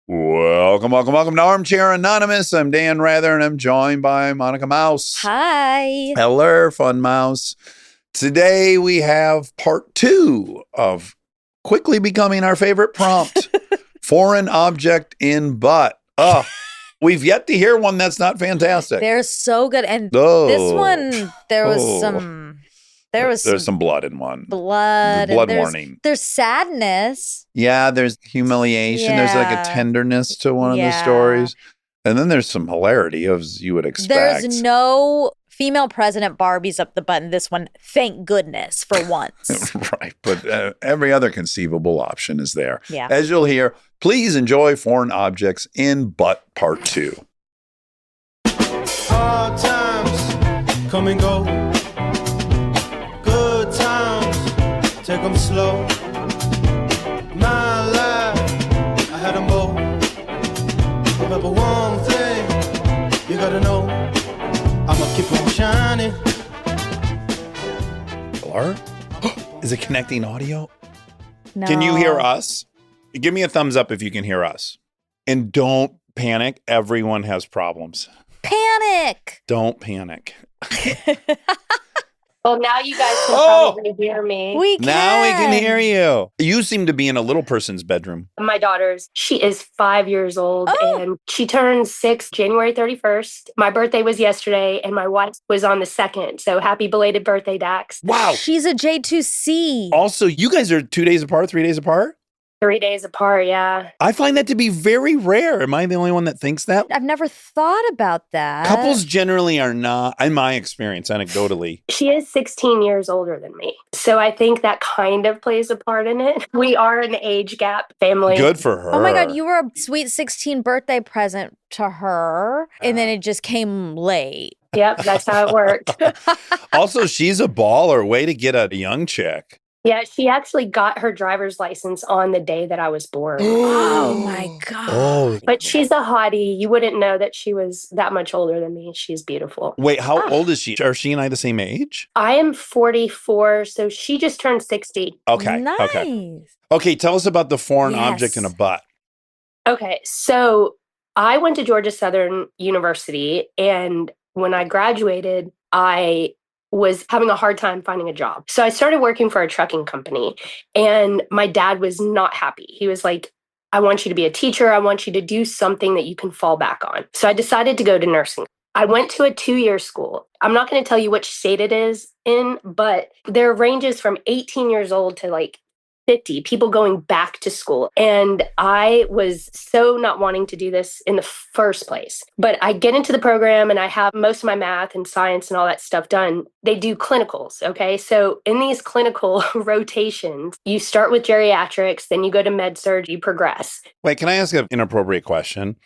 Welcome to Armchair Anonymous. I'm Dan Rather, and I'm joined by Monica Mouse. Hi. Hello, fun mouse. Today we have part 2 of quickly becoming our favorite prompt, foreign object in butt. We've yet to hear one that's not fantastic. They're so good. And this one, there's some blood in one. Blood warning. There's sadness. Yeah, there's humiliation. Yeah. There's like a tenderness to one of the stories. And then there's some hilarity, as you would expect. There's no female president Barbies up the butt in this one. Thank goodness for once. Right. But every other conceivable option is there. Yeah. As you'll hear, please enjoy Foreign Objects in Butt Part 2. Hard times come and go. Good times, take them slow. My life, I had them both. Remember one thing, you gotta know, I'ma keep on shining. Hello? Is it connecting audio? No. Can you hear us? Give me a thumbs up if you can hear us. And don't panic. Everyone has problems. Panic. Don't panic. Well, now you guys can probably hear me. We can. Now we can hear you. You seem to be in a little person's bedroom. My daughter's, she is 5 years old and she turns 6 January 31st. My birthday was yesterday and my wife was on the 2nd. So happy belated birthday, Dax. Wow. She's a J2C. Also, you guys are 2 days apart, 3 days apart? 3 days apart, yeah. I find that to be very rare. Am I the only one that thinks that? I've never thought about that. Couples generally are not, in my experience, anecdotally. She is 16 years older than me. So I think that kind of plays a part in it. We are an age gap family. Good for her. Oh my God, you were a sweet 16 birthday present to her, and then it just came late. Yep, that's how it worked. Also, she's a baller. Way to get a young chick. Yeah, she actually got her driver's license on the day that I was born. Oh my God. Oh. But she's a hottie. You wouldn't know that she was that much older than me. She's beautiful. Wait, how old is she? Are she and I the same age? I am 44, so she just turned 60. Okay. Nice. Okay, tell us about the foreign Yes. object in a butt. Okay, so I went to Georgia Southern University, and when I graduated, I was having a hard time finding a job. So I started working for a trucking company, and my dad was not happy. He was like, I want you to be a teacher. I want you to do something that you can fall back on. So I decided to go to nursing. I went to a 2-year school. I'm not going to tell you which state it is in, but there ranges from 18 years old to like 50 people going back to school. And I was so not wanting to do this in the first place. But I get into the program and I have most of my math and science and all that stuff done. They do clinicals, okay? So in these clinical rotations, you start with geriatrics, then you go to med surg, you progress. Wait, can I ask an inappropriate question?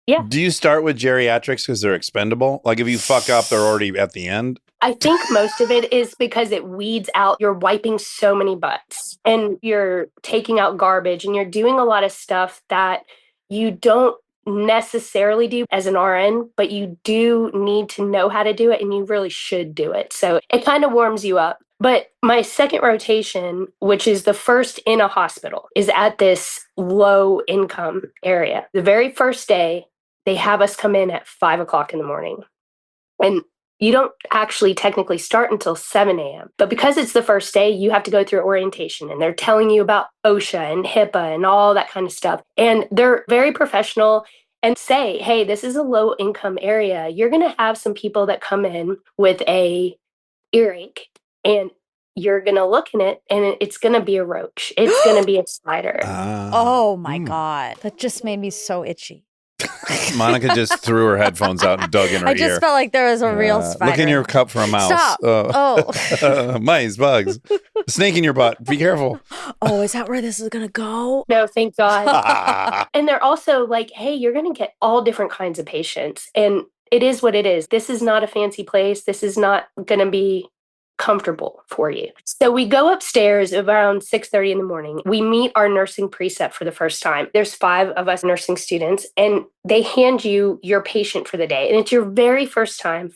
Yeah. Do you start with geriatrics because they're expendable? Like if you fuck up, they're already at the end? I think most of it is because it weeds out. You're wiping so many butts and you're taking out garbage and you're doing a lot of stuff that you don't necessarily do as an RN, but you do need to know how to do it and you really should do it. So it kind of warms you up. But my second rotation, which is the first in a hospital, is at this low income area. The very first day, they have us come in at 5 o'clock in the morning. And you don't actually technically start until 7 a.m. But because it's the first day, you have to go through orientation and they're telling you about OSHA and HIPAA and all that kind of stuff. And they're very professional and say, hey, this is a low income area. You're going to have some people that come in with a earache and you're going to look in it and it's going to be a roach. It's going to be a spider. Oh my God. That just made me so itchy. Monica just threw her headphones out and dug in her ear. I just felt like there was a real spider. Look in your cup for a mouse. Stop. Mice, bugs. Snake in your butt. Be careful. Oh, is that where this is going to go? No, thank God. And they're also like, hey, you're going to get all different kinds of patients. And it is what it is. This is not a fancy place. This is not going to be comfortable for you. So we go upstairs around 6:30 in the morning. We meet our nursing precept for the first time. There's 5 of us nursing students, and they hand you your patient for the day. And it's your very first time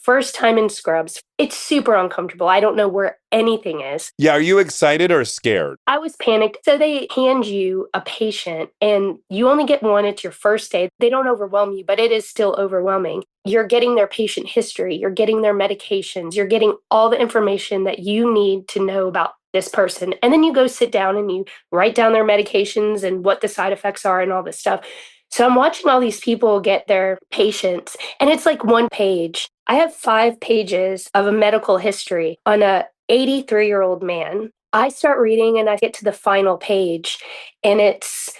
in scrubs. It's super uncomfortable. I don't know where anything is. Yeah, are you excited or scared? I was panicked. So they hand you a patient and you only get one. It's your first day. They don't overwhelm you, but it is still overwhelming. You're getting their patient history. You're getting their medications. You're getting all the information that you need to know about this person. And then you go sit down and you write down their medications and what the side effects are and all this stuff. So I'm watching all these people get their patients, and it's like one page. I have 5 pages of a medical history on a 83-year-old man. I start reading and I get to the final page, and it's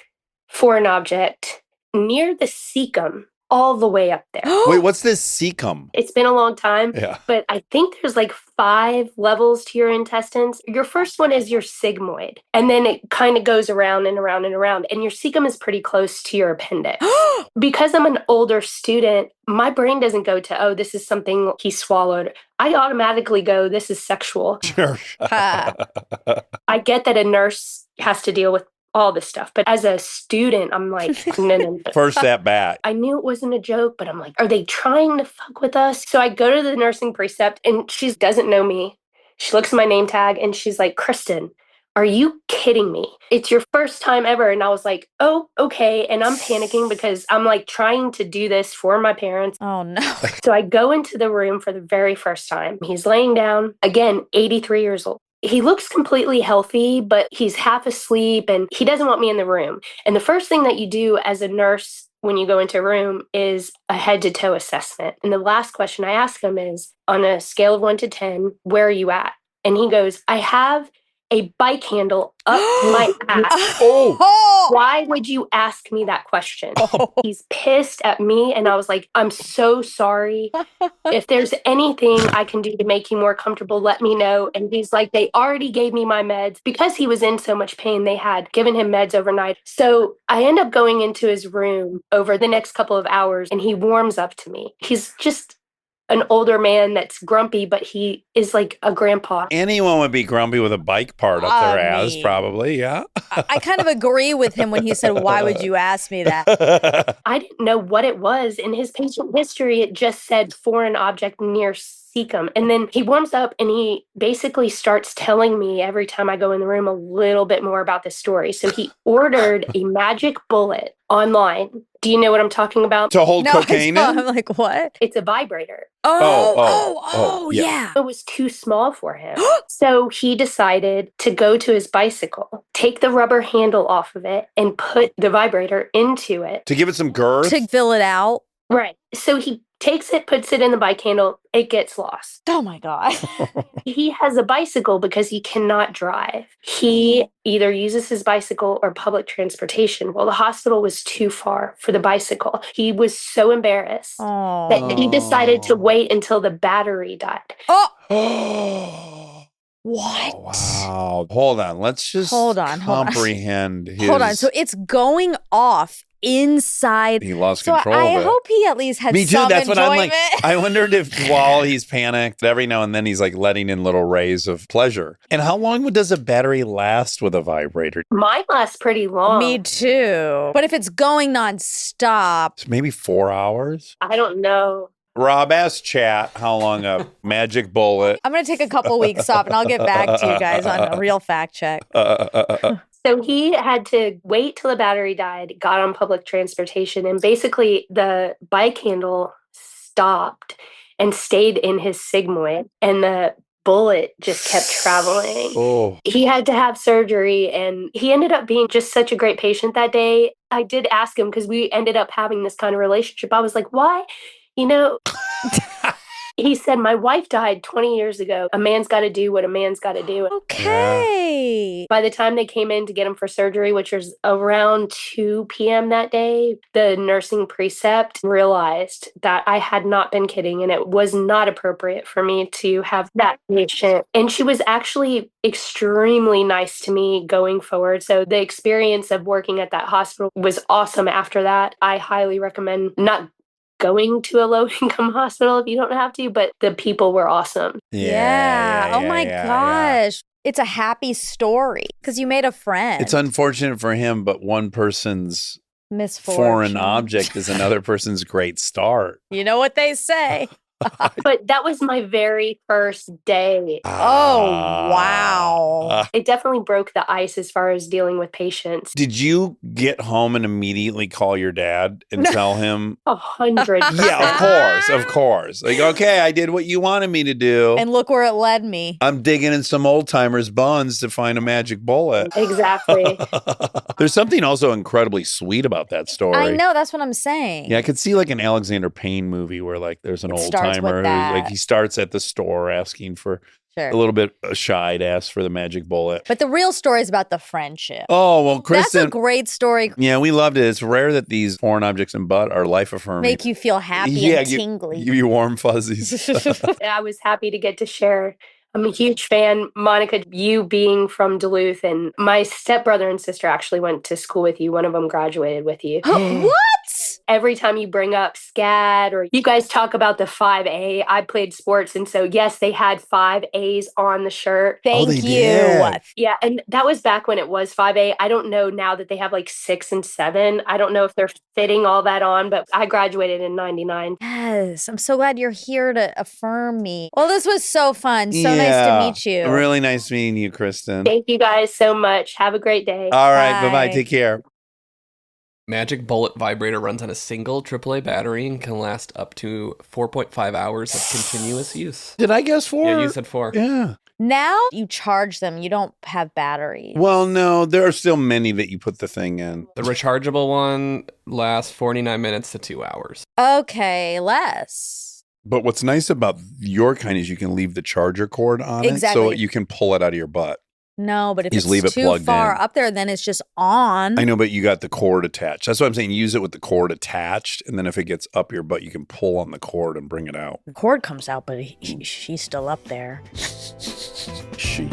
for an object near the cecum, all the way up there. Wait, what's this cecum? It's been a long time, Yeah. but I think there's like 5 levels to your intestines. Your first one is your sigmoid, and then it kind of goes around and around and around, and your cecum is pretty close to your appendix. Because I'm an older student, my brain doesn't go to, oh, this is something he swallowed. I automatically go, this is sexual. Sure. I get that a nurse has to deal with all this stuff, but as a student, I'm like, no. First at bat. I knew it wasn't a joke, but I'm like, are they trying to fuck with us? So I go to the nursing precept and she doesn't know me. She looks at my name tag and she's like, Kristen, are you kidding me? It's your first time ever. And I was like, oh, okay. And I'm panicking because I'm like trying to do this for my parents. Oh, no. So I go into the room for the very first time. He's laying down, again, 83 years old. He looks completely healthy, but he's half asleep and he doesn't want me in the room. And the first thing that you do as a nurse when you go into a room is a head to toe assessment. And the last question I ask him is, on a scale of 1 to 10, where are you at? And he goes, I have a bike handle up my ass. Oh. Why would you ask me that question? He's pissed at me. And I was like, I'm so sorry. If there's anything I can do to make you more comfortable, let me know. And he's like, they already gave me my meds. Because he was in so much pain, they had given him meds overnight. So I end up going into his room over the next couple of hours and he warms up to me. He's just an older man that's grumpy, but he is like a grandpa. Anyone would be grumpy with a bike part up their ass, probably, yeah. I kind of agree with him when he said, why would you ask me that? I didn't know what it was. In his patient history, it just said foreign object near cecum. And then he warms up and he basically starts telling me every time I go in the room a little bit more about this story. So he ordered a magic bullet online. Do you know what I'm talking about? To hold cocaine in? I'm like, what? It's a vibrator. Oh, yeah. It was too small for him. So he decided to go to his bicycle, take the rubber handle off of it, and put the vibrator into it. To give it some girth? To fill it out. Right. So he takes it, puts it in the bike handle, it gets lost. Oh my God. He has a bicycle because he cannot drive. He either uses his bicycle or public transportation. Well, the hospital was too far for the bicycle. He was so embarrassed that he decided to wait until the battery died. What? Oh, wow. Hold on. Let's just comprehend his... Hold on. So it's going off inside. He lost control of it. I hope he at least had Me too. some That's what enjoyment. I'm like. I wondered if while he's panicked, every now and then he's like letting in little rays of pleasure. And how long does a battery last with a vibrator? Mine lasts pretty long. Me too. But if it's going nonstop. It's maybe 4 hours? I don't know. Rob, ask chat how long a magic bullet. I'm going to take a couple weeks off and I'll get back to you guys on a real fact check. So he had to wait till the battery died, got on public transportation, and basically the bike handle stopped and stayed in his sigmoid, and the bullet just kept traveling. Oh. He had to have surgery, and he ended up being just such a great patient that day. I did ask him because we ended up having this kind of relationship. I was like, why? You know... He said, my wife died 20 years ago. A man's got to do what a man's got to do. Okay. Yeah. By the time they came in to get him for surgery, which was around 2 p.m. that day, the nursing precept realized that I had not been kidding and it was not appropriate for me to have that patient. And she was actually extremely nice to me going forward. So the experience of working at that hospital was awesome after that. I highly recommend not going to a low-income hospital if you don't have to, but the people were awesome. Yeah. Oh my gosh. It's a happy story because you made a friend. It's unfortunate for him, but one person's misfortune. Foreign object is another person's great start. You know what they say. But that was my very first day. Oh, wow. It definitely broke the ice as far as dealing with patients. Did you get home and immediately call your dad and tell him? 100%. Yeah, of course. Like, okay, I did what you wanted me to do. And look where it led me. I'm digging in some old timers' buns to find a magic bullet. Exactly. There's something also incredibly sweet about that story. I know, that's what I'm saying. Yeah, I could see like an Alexander Payne movie where like there's an It old starts with timer who that. like he starts at the store asking for Sure. a little bit shy to ask for the magic bullet. But the real story is about the friendship. Oh, well, Kristen. That's a great story. Yeah, we loved it. It's rare that these foreign objects and butt are life affirming. Make you feel happy and tingly. Give you warm fuzzies. I was happy to get to share. I'm a huge fan, Monica, you being from Duluth, and my stepbrother and sister actually went to school with you. One of them graduated with you. What? Every time you bring up SCAD or you guys talk about the 5A, I played sports. And so, yes, they had 5As on the shirt. Thank you. did. Yeah. And that was back when it was 5A. I don't know now that they have like 6 and 7. I don't know if they're fitting all that on, but I graduated in 99. Yes. I'm so glad you're here to affirm me. Well, this was so fun. So nice to meet you. Really nice meeting you, Kristen. Thank you guys so much. Have a great day. All right. Bye. Bye-bye. Take care. Magic Bullet vibrator runs on a single AAA battery and can last up to 4.5 hours of continuous use. Did I guess 4? Yeah, you said 4. Yeah. Now you charge them. You don't have batteries. Well, no, there are still many that you put the thing in. The rechargeable one lasts 49 minutes to 2 hours. Okay, less. But what's nice about your kind is you can leave the charger cord on it so Exactly. you can pull it out of your butt. No, but if Just it's leave it too plugged far in. up there, then it's just on. I know, but you got the cord attached. That's what I'm saying. Use it with the cord attached. And then if it gets up your butt, you can pull on the cord and bring it out. The cord comes out, but she's still up there. She.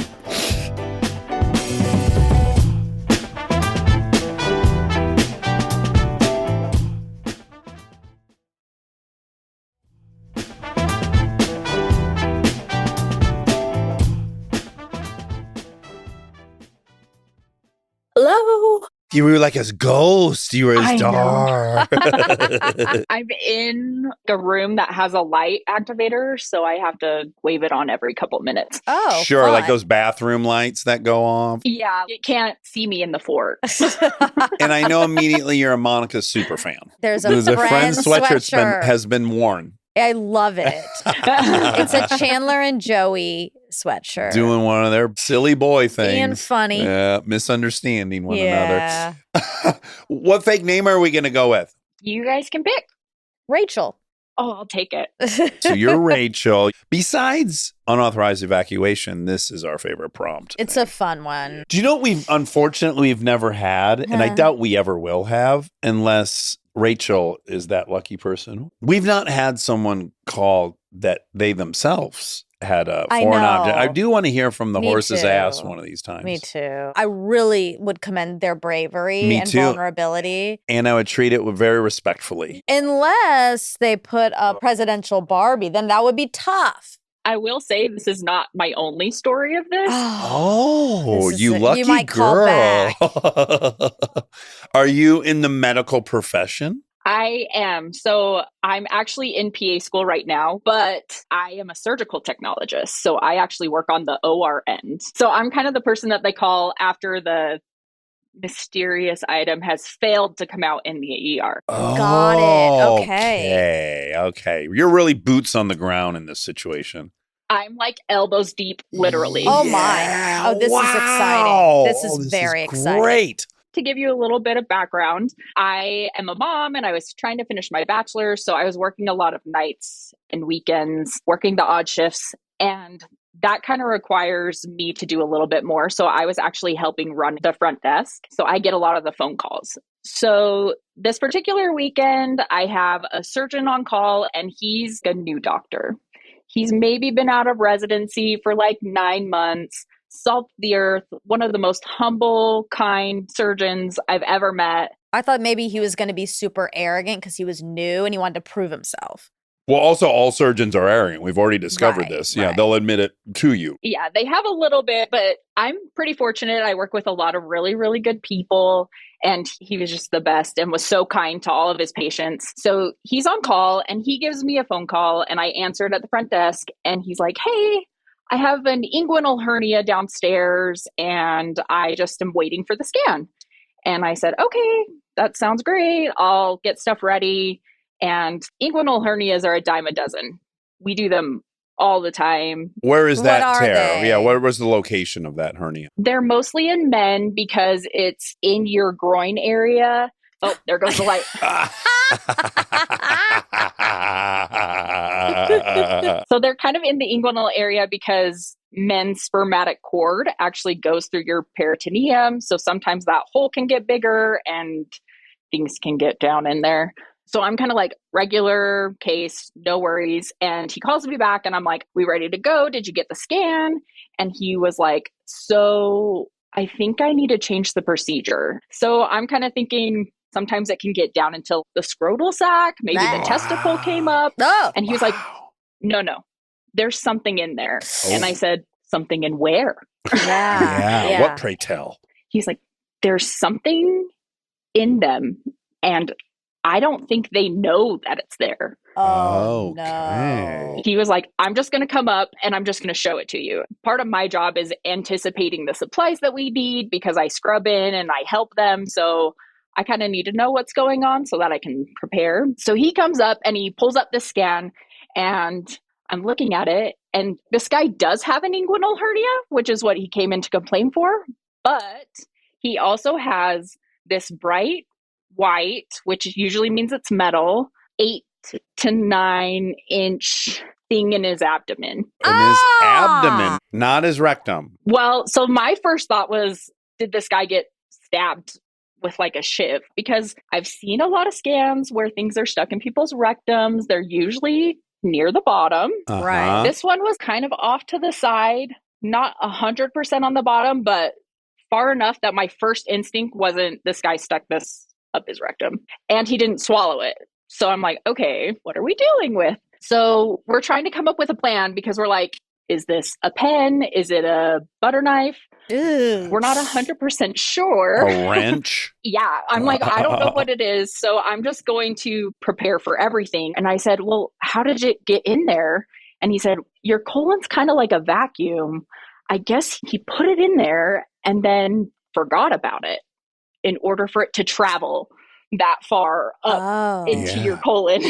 Hello. You were like a ghost. You were I as know. dark. I'm in the room that has a light activator, so I have to wave it on every couple minutes. Oh, Sure, like fun. those bathroom lights that go off. Yeah, it can't see me in the fort. And I know immediately you're a Monica super fan. There's a There's a friend friend's sweatshirt's sweatshirt. has been worn. I love it. It's a Chandler and Joey sweatshirt. Doing one of their silly boy things. Being funny. Yeah, misunderstanding one Yeah. another. What fake name are we going to go with? You guys can pick. Rachel. Oh, I'll take it. So you're Rachel. Besides unauthorized evacuation, this is our favorite prompt. It's a fun one. Do you know what we've never had, and I Huh. doubt we ever will have, unless Rachel is that lucky person. We've not had someone call that they themselves had a I foreign know. object. I do want to hear from the Me horse's too. ass one of these times. Me too. I really would commend their bravery Me and too. vulnerability. And I would treat it very respectfully. Unless they put a presidential Barbie, then that would be tough. I will say this is not my only story of this. Oh, This is you a- lucky you might call girl. Are you in the medical profession? I am. So I'm actually in PA school right now, but I am a surgical technologist. So I actually work on the OR end. So I'm kind of the person that they call after the mysterious item has failed to come out in the ER. Got it. Okay. Okay. You're really boots on the ground in this situation. I'm like elbows deep, literally. Oh my. Oh, this is exciting. This is very exciting. Great. To give you a little bit of background, I am a mom and I was trying to finish my bachelor's. So I was working a lot of nights and weekends, working the odd shifts. And that kind of requires me to do a little bit more. So I was actually helping run the front desk. So I get a lot of the phone calls. So this particular weekend, I have a surgeon on call and he's a new doctor. He's maybe been out of residency for like 9 months. Salt the earth, one of the most humble, kind surgeons I've ever met. I thought maybe he was going to be super arrogant because he was new and he wanted to prove himself. Well, also, all surgeons are arrogant. We've already discovered Right, this. Yeah, right. they'll admit it to you. Yeah, they have a little bit, but I'm pretty fortunate. I work with a lot of really, really good people. And he was just the best and was so kind to all of his patients. So he's on call and he gives me a phone call and I answered at the front desk and he's like, hey, I have an inguinal hernia downstairs and I just am waiting for the scan. And I said, okay, that sounds great. I'll get stuff ready. And inguinal hernias are a dime a dozen. We do them all the time. Where is What that are tear? they? Yeah, where was the location of that hernia? They're mostly in men because it's in your groin area. Oh, there goes the light. So they're kind of in the inguinal area because men's spermatic cord actually goes through your peritoneum. So sometimes that hole can get bigger and things can get down in there. So I'm kind of like, regular case, no worries. And he calls me back and I'm like, we ready to go? Did you get the scan? And he was like, so I think I need to change the procedure. So I'm kind of thinking sometimes it can get down until the scrotal sac, maybe the Wow. testicle came up. Oh, And he was like, no, there's something in there. And I said, something in where? yeah. What, pray tell? He's like, there's something in them. And I don't think they know that it's there. Oh, Okay. no. He was like, I'm just going to come up and I'm just going to show it to you. Part of my job is anticipating the supplies that we need because I scrub in and I help them. So I kind of need to know what's going on so that I can prepare. So he comes up and he pulls up the scan and I'm looking at it. And this guy does have an inguinal hernia, which is what he came in to complain for. But he also has this bright white, which usually means it's metal, 8 to 9 inch thing in his abdomen. In his abdomen, not his rectum. Well, so my first thought was, did this guy get stabbed with like a shiv? Because I've seen a lot of scans where things are stuck in people's rectums. They're usually near the bottom. Right. This one was kind of off to the side, not 100% on the bottom, but far enough that my first instinct wasn't this guy stuck this up his rectum and he didn't swallow it. So I'm like, okay, what are we dealing with? So we're trying to come up with a plan because we're like, is this a pen? Is it a butter knife? Ew. We're not 100% sure. A wrench? Yeah. I'm like, I don't know what it is. So I'm just going to prepare for everything. And I said, well, how did it get in there? And he said, your colon's kind of like a vacuum. I guess he put it in there and then forgot about it in order for it to travel that far up into your colon.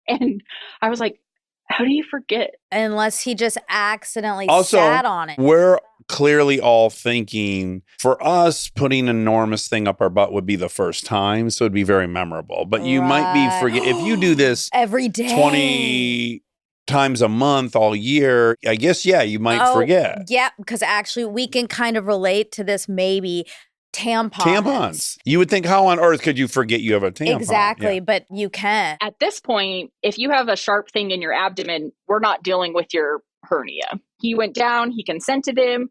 And I was like, how do you forget? Unless he just accidentally Also, sat on it. we're clearly all thinking for us, putting an enormous thing up our butt would be the first time. So it'd be very memorable. But you might be Right. forget if you do this Every day. 20 times a month all year, I guess, yeah, you might forget. Yeah, because actually we can kind of relate to this maybe. Tampons. You would think, how on earth could you forget you have a tampon? Exactly, Yeah. but you can. At this point, if you have a sharp thing in your abdomen, we're not dealing with your hernia. He went down, he consented him.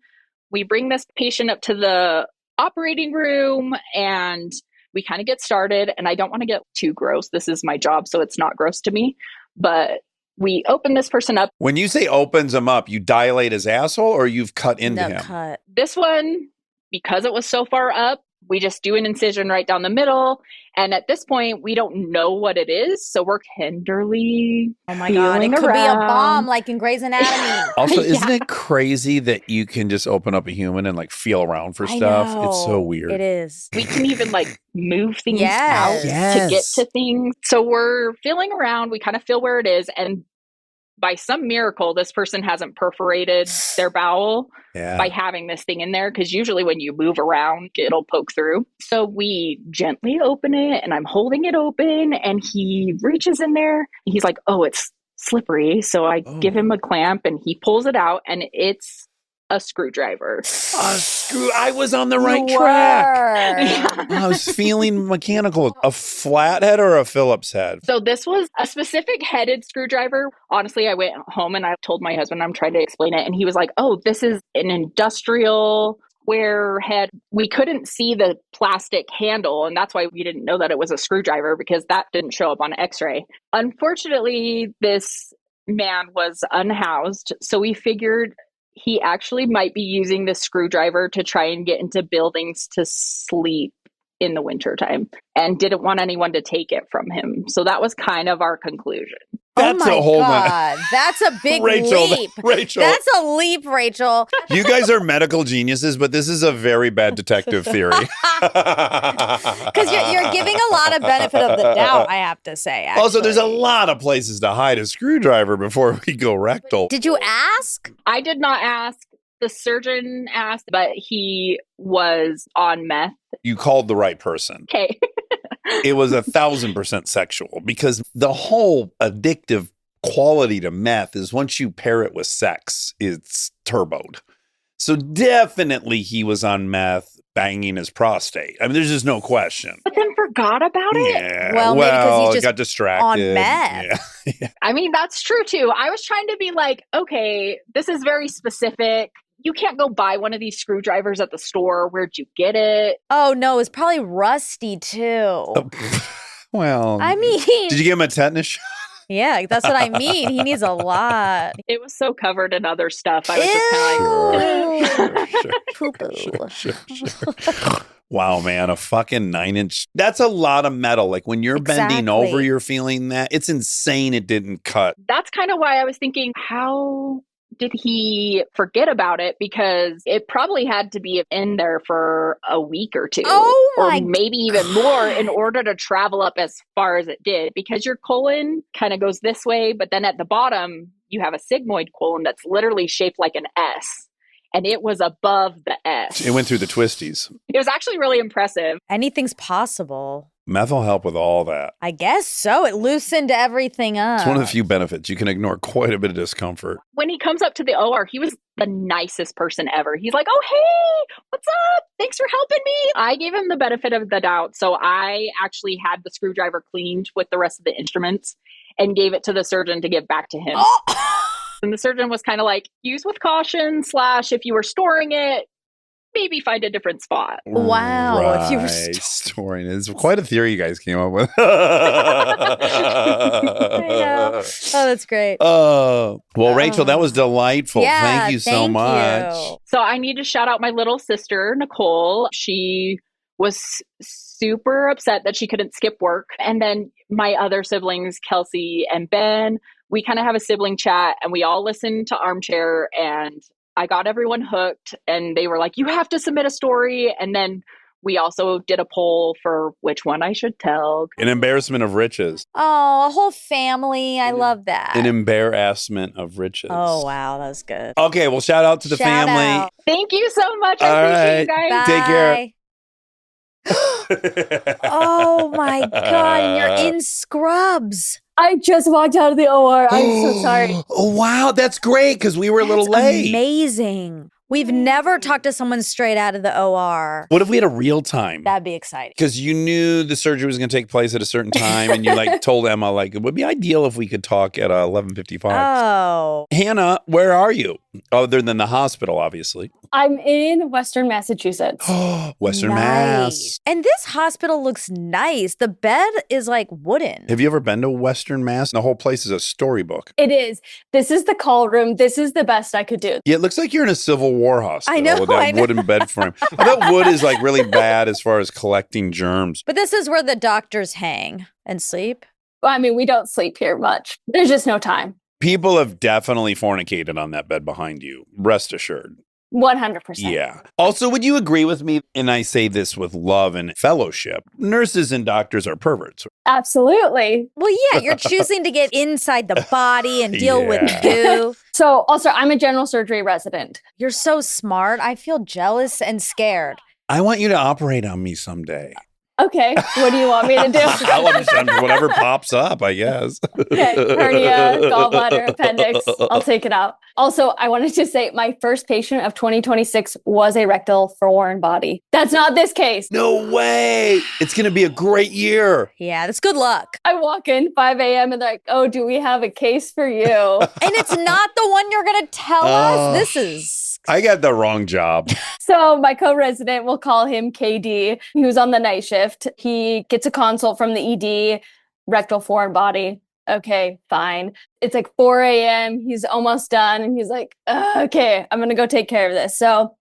We bring this patient up to the operating room and we kind of get started. And I don't want to get too gross. This is my job, so it's not gross to me. But we open this person up. When you say opens him up, you dilate his asshole or you've cut into him? Cut. This one, because it was so far up, we just do an incision right down the middle. And at this point, we don't know what it is. So we're tenderly Oh my God. It feeling could be a around. bomb like in Grey's Anatomy. Also, Yeah. isn't it crazy that you can just open up a human and like feel around for I stuff? know. It's so weird. It is. We can even like move things Yes. out to get Yes. to things. So we're feeling around. We kind of feel where it is. And by some miracle, this person hasn't perforated their bowel Yeah. by having this thing in there. Because usually when you move around, it'll poke through. So we gently open it and I'm holding it open and he reaches in there. And he's like, oh, it's slippery. So I give him a clamp and he pulls it out and it's a screwdriver. I was on the right You track. were. I was feeling mechanical. A flathead or a Phillips head? So this was a specific headed screwdriver. Honestly, I went home and I told my husband I'm trying to explain it. And he was like, oh, this is an industrial square head. We couldn't see the plastic handle, and that's why we didn't know that it was a screwdriver because that didn't show up on x-ray. Unfortunately, this man was unhoused, so we figured he actually might be using the screwdriver to try and get into buildings to sleep in the wintertime and didn't want anyone to take it from him. So that was kind of our conclusion. That's oh my a whole God. That's a big leap. Rachel. That's a leap, Rachel. You guys are medical geniuses, but this is a very bad detective theory. Because you're giving a lot of benefit of the doubt, I have to say. Actually. Also, there's a lot of places to hide a screwdriver before we go rectal. Did you ask? I did not ask. The surgeon asked, but he was on meth. You called the right person. Okay. It was 1,000% sexual because the whole addictive quality to meth is once you pair it with sex, it's turboed. So definitely he was on meth banging his prostate. I mean, there's just no question. But then forgot about it? Yeah. Well, maybe because he's just got distracted. on meth. Yeah. I mean, that's true too. I was trying to be like, okay, this is very specific. You can't go buy one of these screwdrivers at the store. Where'd you get it? Oh, no, it's probably rusty too. Well, I mean, did you give him a tetanus shot? Yeah, that's what I mean. He needs a lot. It was so covered in other stuff. I was just kind of like, Sure. Wow, man, a fucking 9-inch. That's a lot of metal. Like when you're bending over, you're feeling that. It's insane it didn't cut. That's kind of why I was thinking, how did he forget about it? Because it probably had to be in there for a week or two. Oh my or maybe even more in order to travel up as far as it did. Because your colon kind of goes this way, but then at the bottom, you have a sigmoid colon that's literally shaped like an S. And it was above the S. It went through the twisties. It was actually really impressive. Anything's possible. Meth will help with all that. I guess so. It loosened everything up. It's one of the few benefits. You can ignore quite a bit of discomfort. When he comes up to the OR, he was the nicest person ever. He's like, oh, hey, what's up? Thanks for helping me. I gave him the benefit of the doubt. So I actually had the screwdriver cleaned with the rest of the instruments and gave it to the surgeon to give back to him. Oh! And the surgeon was kind of like, use with caution / if you were storing it, maybe find a different spot. Wow. Right. If you were storing it. It's quite a theory you guys came up with. I know. Oh, that's great. Well, Rachel, that was delightful. Yeah, thank you so much. you. So I need to shout out my little sister, Nicole. She was super upset that she couldn't skip work. And then my other siblings, Kelsey and Ben, we kind of have a sibling chat and we all listen to Armchair, and I got everyone hooked and they were like, you have to submit a story. And then we also did a poll for which one I should tell. An embarrassment of riches. Oh, a whole family. I love that. An embarrassment of riches. Oh, wow. That was good. Okay, well, shout out to the Shout family. out. Thank you so much. I All appreciate you guys. Take care. Oh my God, you're in scrubs. I just walked out of the OR. I'm so sorry. Oh, wow, that's great because we were a little late. Amazing. We've never talked to someone straight out of the OR. What if we had a real time? That'd be exciting. Because you knew the surgery was going to take place at a certain time, and you like told Emma like it would be ideal if we could talk at 11:55. Oh, Hannah, where are you? Other than the hospital, obviously. I'm in Western Massachusetts. Western nice. Mass. And this hospital looks nice. The bed is like wooden. Have you ever been to Western Mass? The whole place is a storybook. It is. This is the call room. This is the best I could do. Yeah, it looks like you're in a Civil War hospital I know, with that I know. wooden bed frame. I bet wood is like really bad as far as collecting germs. But this is where the doctors hang and sleep. I mean, we don't sleep here much. There's just no time. People have definitely fornicated on that bed behind you. Rest assured. 100%. Yeah. Also, would you agree with me? And I say this with love and fellowship. Nurses and doctors are perverts. Absolutely. Well, yeah, you're choosing to get inside the body and deal with Yeah. goo. So also, I'm a general surgery resident. You're so smart. I feel jealous and scared. I want you to operate on me someday. Okay. What do you want me to do? Whatever pops up, I guess. Okay. Hernia, gallbladder, appendix. I'll take it out. Also, I wanted to say my first patient of 2026 was a rectal foreign body. That's not this case. No way. It's going to be a great year. Yeah, that's good luck. I walk in 5 a.m. and they're like, oh, do we have a case for you? And it's not the one you're going to tell us. This is... I got the wrong job. So my co-resident, we'll call him KD, he was on the night shift. He gets a consult from the ED, rectal foreign body. Okay, fine. It's like 4 a.m. He's almost done. And he's like, okay, I'm going to go take care of this. So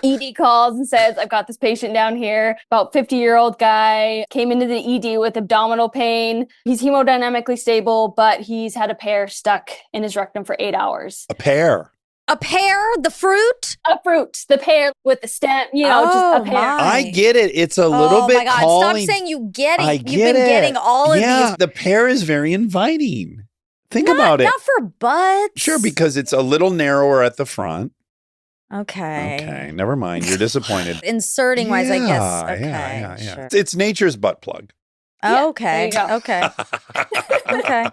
ED calls and says, I've got this patient down here, about 50-year-old guy, came into the ED with abdominal pain. He's hemodynamically stable, but he's had a pear stuck in his rectum for 8 hours. A pear. A pear? The fruit? A fruit. The pear with the stem, just a pear. I get it. It's a little bit Oh my God, calling. stop saying you get it. I You've get been it. getting all of Yeah, these. the pear is very inviting. Think about it. Not for butts. Sure, because it's a little narrower at the front. Okay. Okay, never mind. You're disappointed. Inserting wise, I guess. Yeah, Okay. yeah. Sure. It's nature's butt plug. Okay. there you go. Okay. Okay.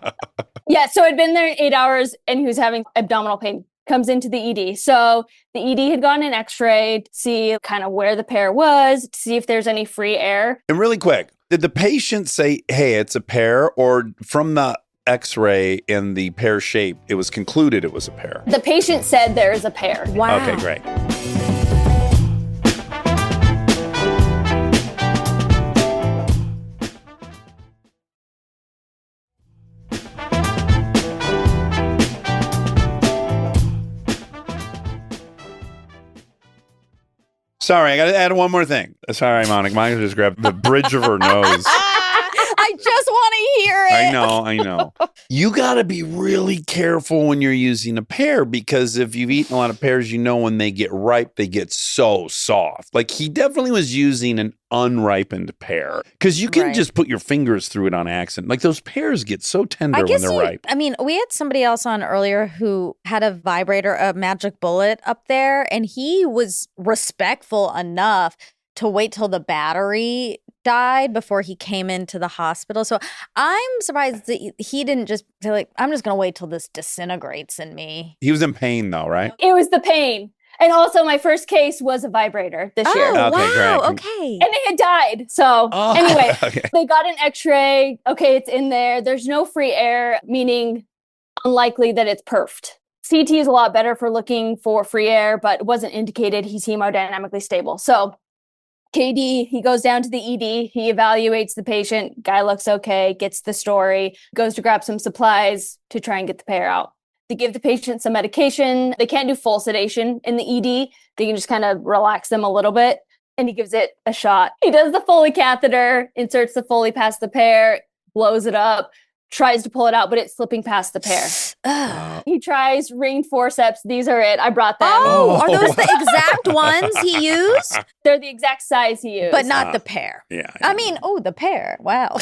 Yeah, so I'd been there 8 hours and he was having abdominal pain. Comes into the ED. So the ED had gotten an x-ray to see kind of where the pear was, to see if there's any free air. And really quick, did the patient say, hey, it's a pear, or from the x-ray and the pear shape, it was concluded it was a pear? The patient said there is a pear. Wow. Okay, great. Sorry, I got to add one more thing. Sorry, Monica. Monica just grabbed the bridge of her nose. I just want to hear it. I know. You got to be really careful when you're using a pear, because if you've eaten a lot of pears, you know when they get ripe, they get so soft. Like, he definitely was using an unripened pear, because you can Right. just put your fingers through it on accident. Like, those pears get so tender when they're ripe. I mean, we had somebody else on earlier who had a vibrator, a magic bullet up there, and he was respectful enough to wait till the battery died before he came into the hospital. So I'm surprised that he didn't just say, like, I'm just going to wait till this disintegrates in me. He was in pain, though, right? It was the pain. And also my first case was a vibrator this year. Oh, Okay, wow. great. Okay. And it had died. So anyway, Okay. they got an x-ray. Okay, it's in there. There's no free air, meaning unlikely that it's perfed. CT is a lot better for looking for free air, but it wasn't indicated he's hemodynamically stable. So KD, he goes down to the ED, he evaluates the patient, guy looks okay, gets the story, goes to grab some supplies to try and get the pear out. They give the patient some medication. They can't do full sedation in the ED. They can just kind of relax them a little bit, and he gives it a shot. He does the Foley catheter, inserts the Foley past the pear, blows it up, tries to pull it out, but it's slipping past the pear. He tries ringed forceps. These are it. I brought them. Oh, are those the exact ones he used? They're the exact size he used. But not the pear. Yeah. I mean, the pear. Wow.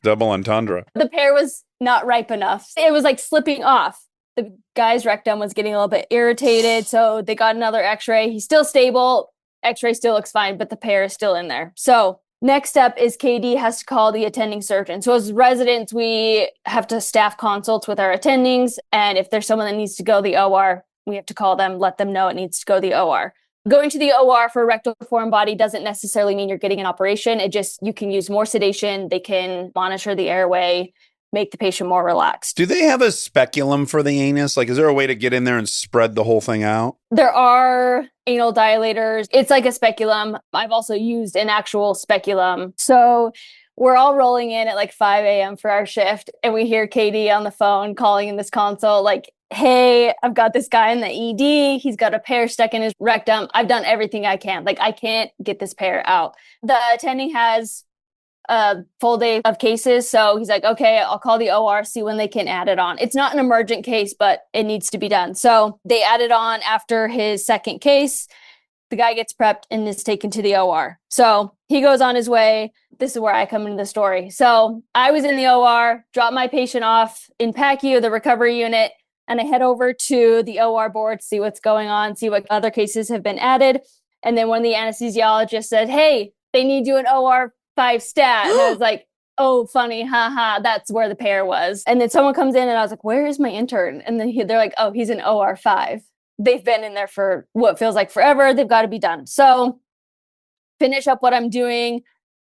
Double entendre. The pear was not ripe enough. It was like slipping off. The guy's rectum was getting a little bit irritated, so they got another x-ray. He's still stable. X-ray still looks fine, but the pear is still in there. So next step is KD has to call the attending surgeon. So as residents, we have to staff consults with our attendings. And if there's someone that needs to go to the OR, we have to call them, let them know it needs to go to the OR. Going to the OR for a rectal foreign body doesn't necessarily mean you're getting an operation. It just, you can use more sedation. They can monitor the airway, make the patient more relaxed. Do they have a speculum for the anus? Like, is there a way to get in there and spread the whole thing out? There are anal dilators. It's like a speculum. I've also used an actual speculum. So we're all rolling in at like 5 a.m. for our shift, and we hear Katie on the phone calling in this console like, hey, I've got this guy in the ED. He's got a pear stuck in his rectum. I've done everything I can. Like, I can't get this pear out. The attending has a full day of cases. So he's like, okay, I'll call the OR, see when they can add it on. It's not an emergent case, but it needs to be done. So they add it on after his second case. The guy gets prepped and is taken to the OR. So he goes on his way. This is where I come into the story. So I was in the OR, dropped my patient off in PACU, the recovery unit, and I head over to the OR board, see what's going on, see what other cases have been added. And then when the anesthesiologist said, hey, they need you in OR 5 stat. And I was like, oh, funny, haha, that's where the pair was. And then someone comes in and I was like, where is my intern? And then they're like, oh, he's in OR 5. They've been in there for what feels like forever. They've got to be done. So finish up what I'm doing,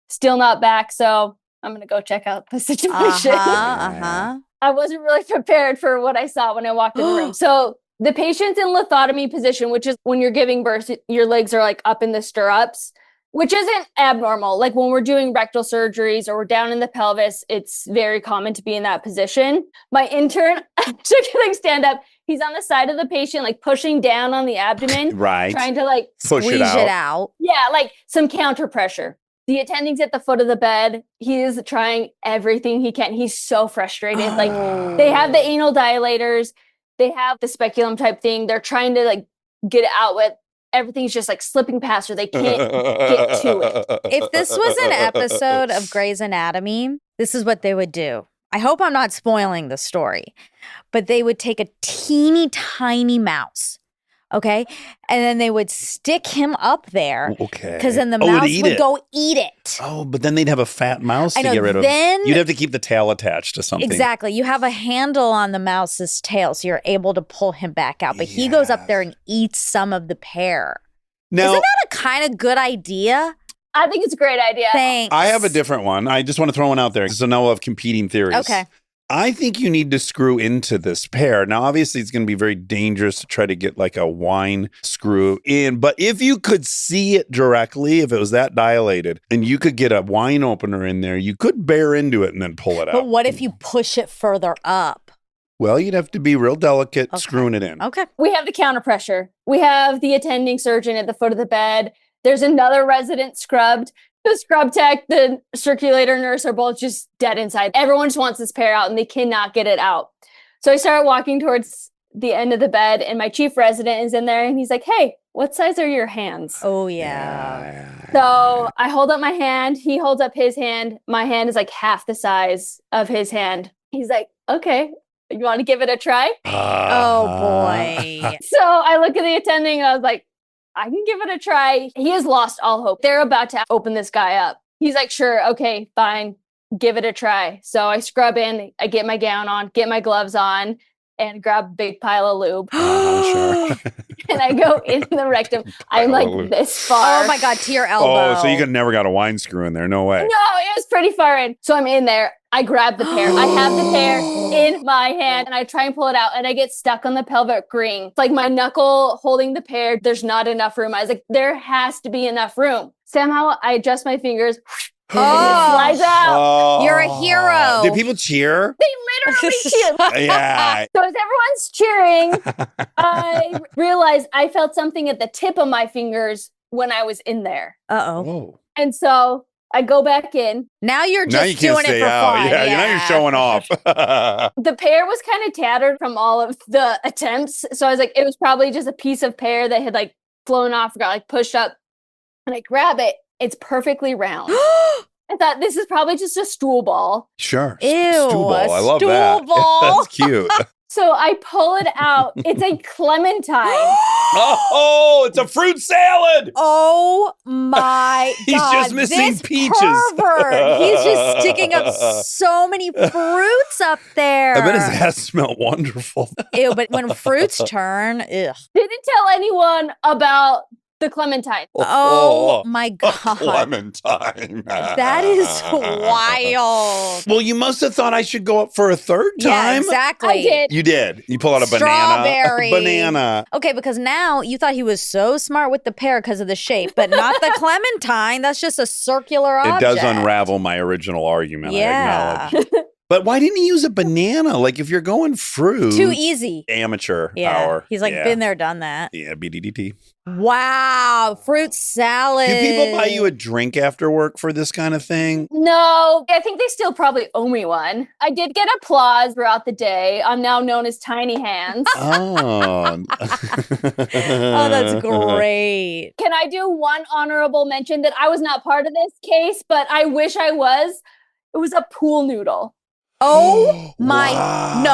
still not back. So I'm going to go check out the situation. I wasn't really prepared for what I saw when I walked in the room. So the patient's in lithotomy position, which is when you're giving birth, your legs are like up in the stirrups, which isn't abnormal. Like when we're doing rectal surgeries or we're down in the pelvis, it's very common to be in that position. My intern took a like stand up. He's on the side of the patient, like pushing down on the abdomen, Right. trying to like Push Squeeze it out. Yeah, like some counter pressure. The attending's at the foot of the bed. He is trying everything he can. He's so frustrated. Like they have the anal dilators, they have the speculum type thing. They're trying to like get it out with. Everything's just like slipping past her. They can't get to it. If this was an episode of Grey's Anatomy, this is what they would do. I hope I'm not spoiling the story, but they would take a teeny tiny mouse, okay? And then they would stick him up there. Okay. Because then the mouse would go eat it. Oh, but then they'd have a fat mouse to I know, get rid of. then- You'd have to keep the tail attached to something. Exactly. You have a handle on the mouse's tail, so you're able to pull him back out. But he goes up there and eats some of the pear. Now, Isn't that a kind of good idea? I think it's a great idea. Thanks. I have a different one. I just want to throw one out there. So now we'll have competing theories. Okay. I think you need to screw into this pear. Now, obviously, it's going to be very dangerous to try to get like a wine screw in. But if you could see it directly, if it was that dilated, and you could get a wine opener in there, you could bear into it and then pull it out. But what if you push it further up? Well, you'd have to be real delicate screwing it in. Okay. We have the counter pressure. We have the attending surgeon at the foot of the bed. There's another resident scrubbed. The scrub tech, the circulator nurse are both just dead inside. Everyone just wants this pair out and they cannot get it out. So I started walking towards the end of the bed and my chief resident is in there and he's like, hey, what size are your hands? Oh, yeah. So I hold up my hand. He holds up his hand. My hand is like half the size of his hand. He's like, okay, you want to give it a try? Oh, boy. So I look at the attending and I was like, I can give it a try. He has lost all hope. They're about to open this guy up. He's like, sure, okay, fine, give it a try. So I scrub in, I get my gown on, get my gloves on, and grab a big pile of lube. Sure. And I go in the rectum. I'm like this far. Oh my God, to your elbow. Oh, so you could never got a wine screw in there. No way. No, it was pretty far in. So I'm in there. I grab the pear. I have the pear in my hand and I try and pull it out and I get stuck on the pelvic ring. It's like my knuckle holding the pear. There's not enough room. I was like, there has to be enough room. Somehow I adjust my fingers. And it slides out. Oh. You're a hero. Did people cheer? They literally cheer. Yeah. So as everyone's cheering, I realized I felt something at the tip of my fingers when I was in there. Uh-oh. Whoa. And so I go back in. Now you're Now just you can't doing it stay for out. fun. Yeah, now you're showing off. The pear was kind of tattered from all of the attempts. So I was like, it was probably just a piece of pear that had like flown off, got like pushed up. And I grab it. It's perfectly round. I thought this is probably just a stool ball. Sure. Ew, Stool ball. I love stool that. ball. That's cute. So I pull it out. It's a clementine. Oh, it's a fruit salad. Oh my He's God. just missing this peaches. Pervert. He's just sticking up so many fruits up there. I bet his ass smelled wonderful. Ew, but when fruits turn, ugh. Didn't tell anyone about the clementine. Oh my God. Clementine. That is wild. Well, you must have thought I should go up for a third time. Yeah, exactly. I did. You did. You pull out a Strawberry. banana. Okay, because now you thought he was so smart with the pear because of the shape, but not the clementine. That's just a circular object. It does unravel my original argument. Yeah. I acknowledge. But why didn't he use a banana? Like if you're going fruit. Too easy. Amateur Yeah. hour. He's like, Yeah. been there, done that. Yeah, BDDT. Wow. Fruit salad. Do people buy you a drink after work for this kind of thing? No, I think they still probably owe me one. I did get applause throughout the day. I'm now known as Tiny Hands. Oh. Oh, that's great. Can I do one honorable mention that I was not part of this case, but I wish I was? It was a pool noodle. Oh my, no.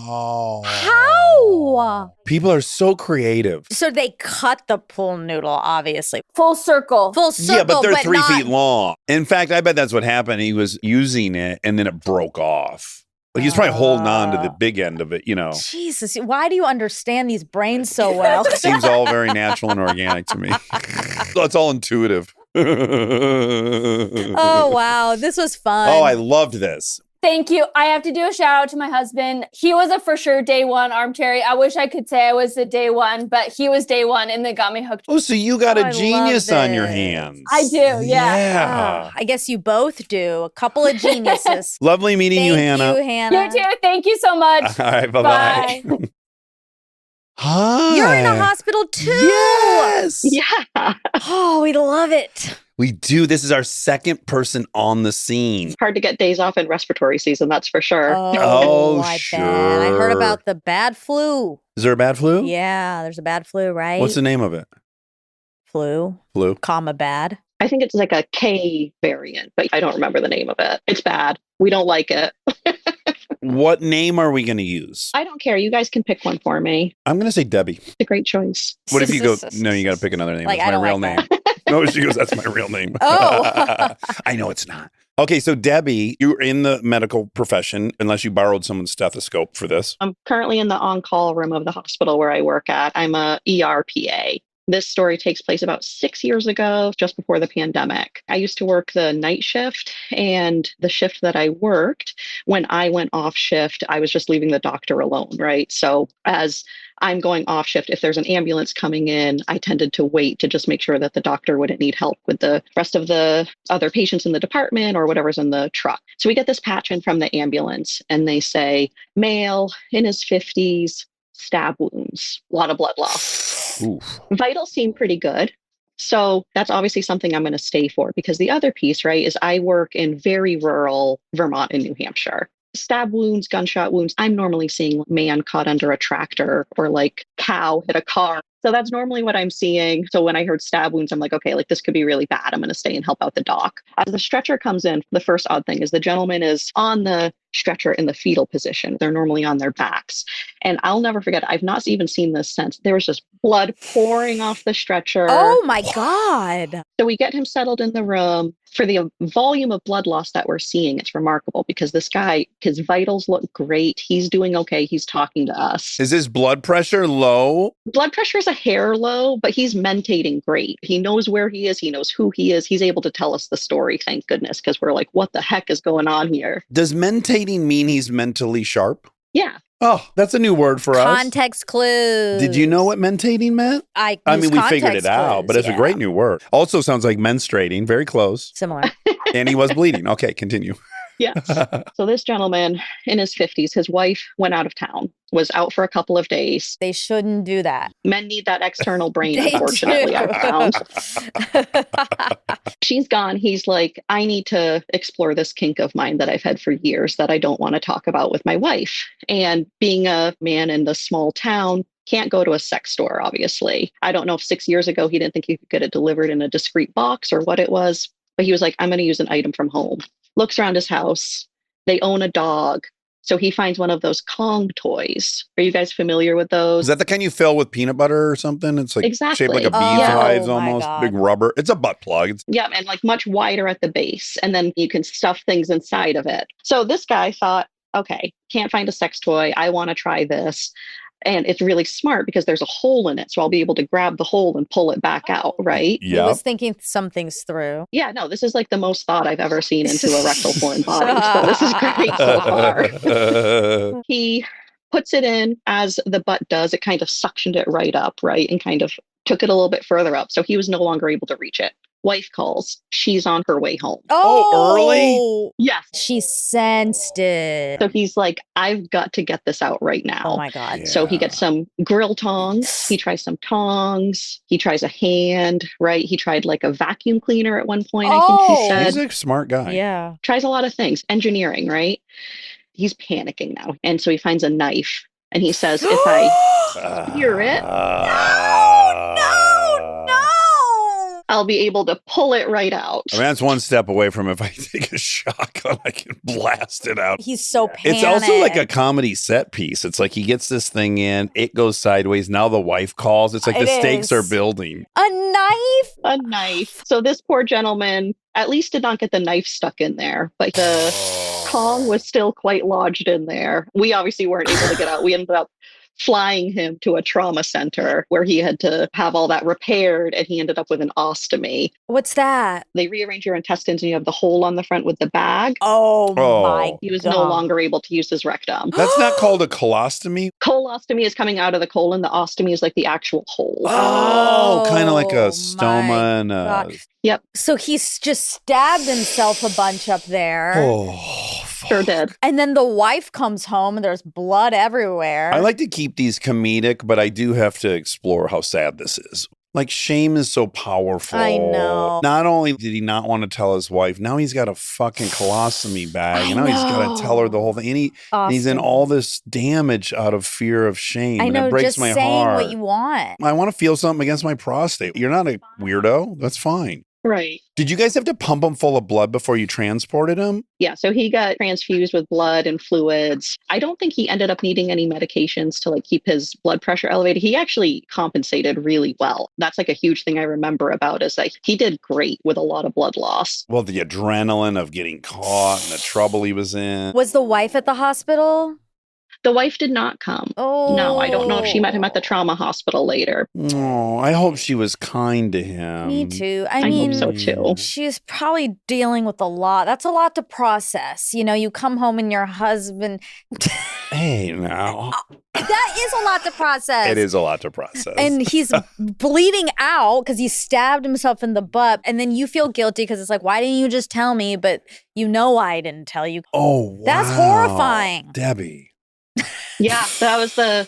Wow. How? People are so creative. So they cut the pool noodle, obviously. Full circle. Full circle, Yeah, but they're 3 not- feet long. In fact, I bet that's what happened. He was using it and then it broke off. Like he's probably holding on to the big end of it, Jesus, why do you understand these brains so well? It seems all very natural and organic to me. It's all intuitive. Oh, wow. This was fun. Oh, I loved this. Thank you. I have to do a shout out to my husband. He was a for sure day one Armcherry. I wish I could say I was the day one, but he was day one and they got me hooked. Oh, so you got I a genius love on your this. hands. I do, yeah. Yeah. I guess you both do. A couple of geniuses. Lovely meeting you, Hannah. Thank you, Hannah. You too. Thank you so much. All right, bye-bye. Bye. Hi. You're in a hospital too. Yes. Yeah. Oh, we love it. We do. This is our second person on the scene. Hard to get days off in respiratory season, that's for sure. Oh, I bet. I heard sure. about the bad flu. Is there a bad flu? Yeah, there's a bad flu, right? What's the name of it? Flu, Flu. comma bad. I think it's like a K variant, but I don't remember the name of it. It's bad. We don't like it. What name are we going to use? I don't care. You guys can pick one for me. I'm going to say Debbie. It's a great choice. What if you go, no, you got to pick another name. Like, That's I my don't real like name. No, she goes, that's my real name. Oh. I know it's not. Okay, so Debbie, you're in the medical profession, unless you borrowed someone's stethoscope for this. I'm currently in the on-call room of the hospital where I work at. I'm a ERPA. This story takes place about 6 years ago, just before the pandemic. I used to work the night shift, and the shift that I worked, when I went off shift, I was just leaving the doctor alone, right? So as I'm going off shift, if there's an ambulance coming in, I tended to wait to just make sure that the doctor wouldn't need help with the rest of the other patients in the department or whatever's in the truck. So we get this patch in from the ambulance, and they say, male in his 50s, stab wounds, a lot of blood loss. Oof. Vitals seem pretty good. So that's obviously something I'm going to stay for, because the other piece, right, is I work in very rural Vermont and New Hampshire. Stab wounds, gunshot wounds, I'm normally seeing man caught under a tractor or like cow hit a car. So that's normally what I'm seeing. So when I heard stab wounds, I'm like, okay, like this could be really bad. I'm going to stay and help out the doc. As the stretcher comes in, the first odd thing is the gentleman is on the stretcher in the fetal position. They're normally on their backs. And I'll never forget, I've not even seen this since. There was just blood pouring off the stretcher. Oh my God. So we get him settled in the room. For the volume of blood loss that we're seeing, it's remarkable, because this guy, his vitals look great. He's doing okay. He's talking to us. Is his blood pressure low? Blood pressure is a hair low, but he's mentating great. He knows where he is. He knows who he is. He's able to tell us the story, thank goodness, because we're like, what the heck is going on here? Does mentating mean he's mentally sharp? Yeah. Oh, that's a new word for us. Context clues. Did you know what mentating meant? I mean, we use figured it context out, clues, but it's a yeah. great new word. Also sounds like menstruating, very close. Similar. And he was bleeding. Okay, continue. Yeah. So this gentleman in his 50s, his wife went out of town, was out for a couple of days. They shouldn't do that. Men need that external brain, They unfortunately, do. I've found. She's gone. He's like, I need to explore this kink of mine that I've had for years that I don't want to talk about with my wife. And being a man in the small town, can't go to a sex store, obviously. I don't know if 6 years ago he didn't think he could get it delivered in a discreet box or what it was, but he was like, I'm going to use an item from home. Looks around his house. They own a dog. So he finds one of those Kong toys. Are you guys familiar with those? Is that the kind you fill with peanut butter or something? It's like Exactly. shaped like a Oh, beehive my almost, God. big rubber. It's a butt plug. It's, Yeah, and like much wider at the base. And then you can stuff things inside of it. So this guy thought, okay, can't find a sex toy. I want to try this. And it's really smart because there's a hole in it. So I'll be able to grab the hole and pull it back out, right? He yeah. was thinking some things through. Yeah, no, this is like the most thought I've ever seen into a rectal foreign body. So this is great so far. He puts it in as the butt does. It kind of suctioned it right up, right? And kind of took it a little bit further up. So he was no longer able to reach it. Wife calls. She's on her way home. Oh, early? Yes. She sensed it. So he's like, I've got to get this out right now. Oh my God. Yeah. So he gets some grill tongs. He tries some tongs. He tries a hand, right? He tried like a vacuum cleaner at one point, I think he Oh. said. He's a smart guy. Yeah. Tries a lot of things. Engineering, right? He's panicking now. And so he finds a knife and he says, if I spear it, No. I'll be able to pull it right out. I mean, that's one step away from if I take a shotgun, I can blast it out. He's so panicked. It's also like a comedy set piece. It's like he gets this thing in, it goes sideways. Now the wife calls. It's like the stakes are building. A knife? A knife. So this poor gentleman at least did not get the knife stuck in there, but the Kong was still quite lodged in there. We obviously weren't able to get out. We ended up flying him to a trauma center where he had to have all that repaired, and he ended up with an ostomy. What's that? They rearrange your intestines and you have the hole on the front with the bag. Oh my He was no longer able to use his rectum. That's not called a colostomy? Colostomy is coming out of the colon. The ostomy is like the actual hole. Oh, kind of like a stoma and a... Yep. So he's just stabbed himself a bunch up there. Oh, sure did. And then the wife comes home and there's blood everywhere. I like to keep these comedic, but I do have to explore how sad this is. Like, shame is so powerful. I know. Not only did he not want to tell his wife, now he's got a fucking colostomy bag. And now he's got to tell her the whole thing. And he's in all this damage out of fear of shame. I know, and it breaks just my saying heart. what you want. I want to feel something against my prostate. You're not a weirdo. That's fine. Right. Did you guys have to pump him full of blood before you transported him? Yeah, so he got transfused with blood and fluids. I don't think he ended up needing any medications to like keep his blood pressure elevated. He actually compensated really well. That's like a huge thing I remember about is that he did great with a lot of blood loss. Well, the adrenaline of getting caught and the trouble he was in. Was the wife at the hospital? The wife did not come. Oh. No, I don't know if she met him at the trauma hospital later. Oh, I hope she was kind to him. Me too. I mean, hope so too. She's probably dealing with a lot. That's a lot to process. You know, you come home and your husband. Hey, now. That is a lot to process. It is a lot to process. And he's bleeding out because he stabbed himself in the butt. And then you feel guilty because it's like, why didn't you just tell me? But you know why I didn't tell you. Oh, wow. That's horrifying. Debbie. Yeah, that was the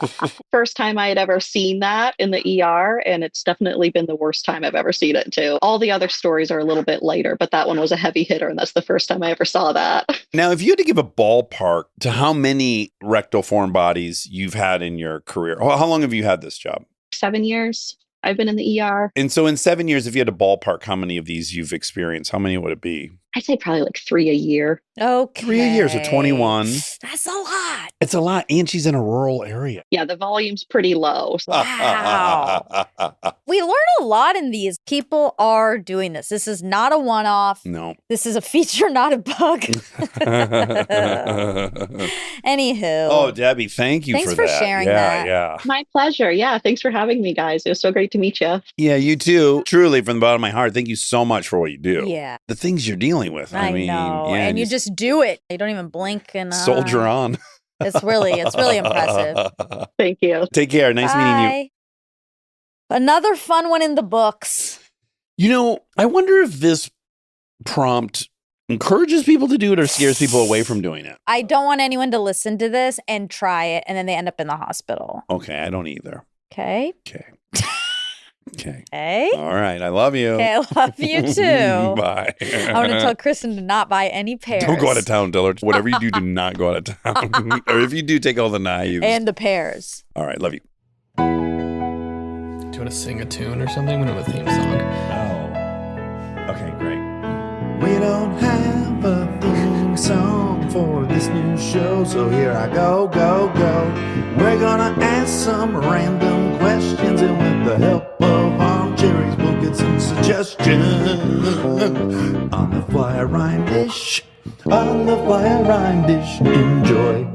first time I had ever seen that in the ER, and it's definitely been the worst time I've ever seen it too. All the other stories are a little bit lighter, but that one was a heavy hitter, and that's the first time I ever saw that. Now, if you had to give a ballpark to how many rectal foreign bodies you've had in your career, how long have you had this job? 7 years. I've been in the ER. And so in 7 years, if you had to ballpark how many of these you've experienced, how many would it be? I'd say probably like 3 a year. Okay. 3 a year, so 21. That's a lot. It's a lot. And she's in a rural area. Yeah, the volume's pretty low. Wow. We learn a lot in these. People are doing this. This is not a one-off. No. This is a feature, not a bug. Anywho. Oh, Debbie, thank you Thanks for for that. sharing yeah, that. Yeah. My pleasure. Yeah, thanks for having me, guys. It was so great to meet you. Yeah, you too. Truly, from the bottom of my heart, thank you so much for what you do. Yeah. The things you're dealing with. I mean, know. yeah, and you just do it. You don't even blink and soldier on. It's really impressive. Thank you. Take care. Nice meeting you. Another fun one in the books. You know, I wonder if this prompt encourages people to do it or scares people away from doing it. I don't want anyone to listen to this and try it, and then they end up in the hospital. Okay, I don't either. Okay. Okay. Okay. Hey. All right. I love you. Okay, I love you too. Bye. I want to tell Kristen to not buy any pears. Don't go out of town, Dillard. Whatever you do not go out of town. Or if you do, take all the knives. And the pears. All right. Love you. Do you want to sing a tune or something? We don't have a theme song. Oh. Okay, great. We don't have a theme song for this new show, so here I go. We're gonna ask some random questions, and with the help of Armcherries, we'll get some suggestions. On the fly rhyme dish, enjoy.